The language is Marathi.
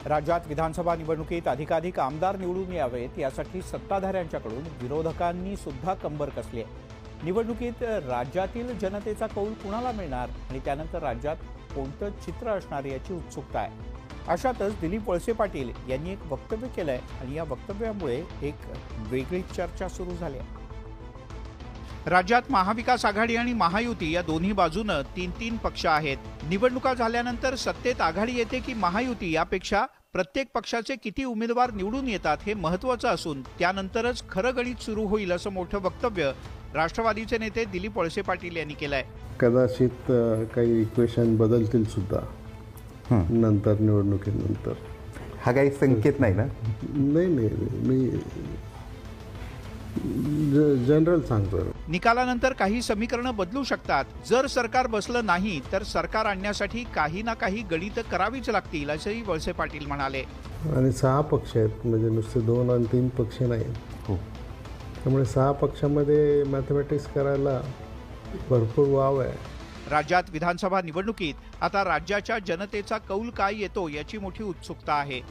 राज्यात विधानसभा निवडणुकीत अधिकाधिक आमदार निवडून यावेत यासाठी सत्ताधाऱ्यांच्याकडून विरोधकांनी सुद्धा कंबर कसली आहे। निवडणुकीत राज्यातील जनतेचा कौल कुणाला मिळणार आणि त्यानंतर राज्यात कोणतं चित्र असणार याची उत्सुकता आहे। अशातच दिलीप वळसे पाटील यांनी एक वक्तव्य केलंय आणि या वक्तव्यामुळे एक वेगळी चर्चा सुरू झाली आहे। राज्यात महाविकास आघाडी आणि महायुती या दोन्ही बाजूने 3-3 पक्ष आहेत। निवडणुका झाल्यानंतर सत्तेत आघाडी येते की महायुती यापेक्षा प्रत्येक पक्षाचे किती उमेदवार निवडून येतात हे महत्त्वाचं असून त्यानंतरच खरं गणित सुरू होईल असं मोठं वक्तव्य राष्ट्रवादीचे नेते दिलीप वळसे पाटील यांनी केलंय। कदाचित काही इक्वेशन बदलतील सुद्धा नंतर निवडणुकीनंतर। हा काही संकेत नाही ना? नाही मी जनरल सांगतो। निकालानंतर काही समीकरणं बदलू शकतात। जर सरकार बसलं नाही तर सरकार आणण्यासाठी काही ना काही गणित करावीच लागतील असंही वळसे पाटील म्हणाले। आणि 6 पक्ष आहेत, म्हणजे नुसते 2 आणि 3 पक्ष नाही। हो, त्यामुळे 6 पक्षामध्ये मॅथमॅटिक्स करायला भरपूर वाव आहे। राज्यात विधानसभा निवडणुकीत आता राज्याच्या जनतेचा कौल काय येतो याची मोठी उत्सुकता आहे।